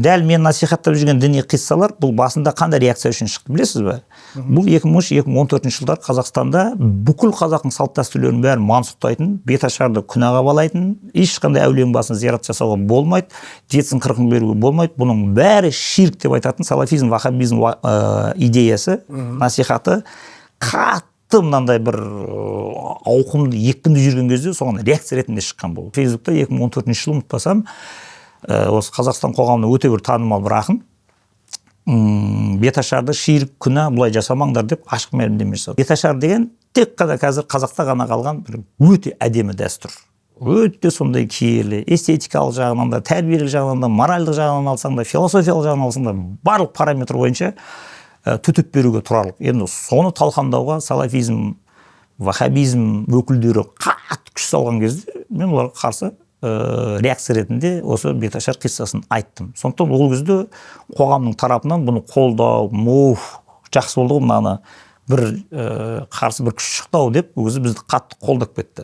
дәл мен насихаттап жүрген діни қиссалар бұл басында қандай реакция үшін шықты білесіз бе? Бұл 2013-2014 жылдар Қазақстанда бүкіл қазақтың салт дәстүрлерін бәрін мансұқтайтын, беташарды күнәға балайтын, ешқандай әулиенің басына зиярат жасауға болмайды, жетісін қырқын беруге болмайды. Бұның бәрі ширк деп айтатын салафизм, ваххабизм идеясы, насихаты қатты мынандай бір ауқымды екпінді жүрген кезде соған реакция ретінде шыққан бұл. Фейсбукта 2014 жылы ұмытпасам, осы Қазақстан қоғамында өте бір танымал бір ақын беташарды ширк күнә бұлай жасамаңдар деп ашық мәлімдеме жасады. Беташар деген тек қана қазір қазақта ғана қалған бір өте әдемі дәстүр. Өте сондай киелі, эстетикалық жағынан да, тәрбиелік жағынан да, моральдық жағынан алсаң да, философиялық жағынан алсаң да, барлық параметр бойынша төтеп беруге тұрарлық. Енді соны талқандауға салафизм, ваххабизм өкілдері қатты күш салған кезде мен оларға қарсы реакция ретінде осы беташар қиссасын айттым. Сондықтан ол кезде қоғамның тарапынан бұны қолдау, жақсы болды ғой, мынаны бір қарсы бір күш шықты деп өзі бізді қатты қолдап кетті.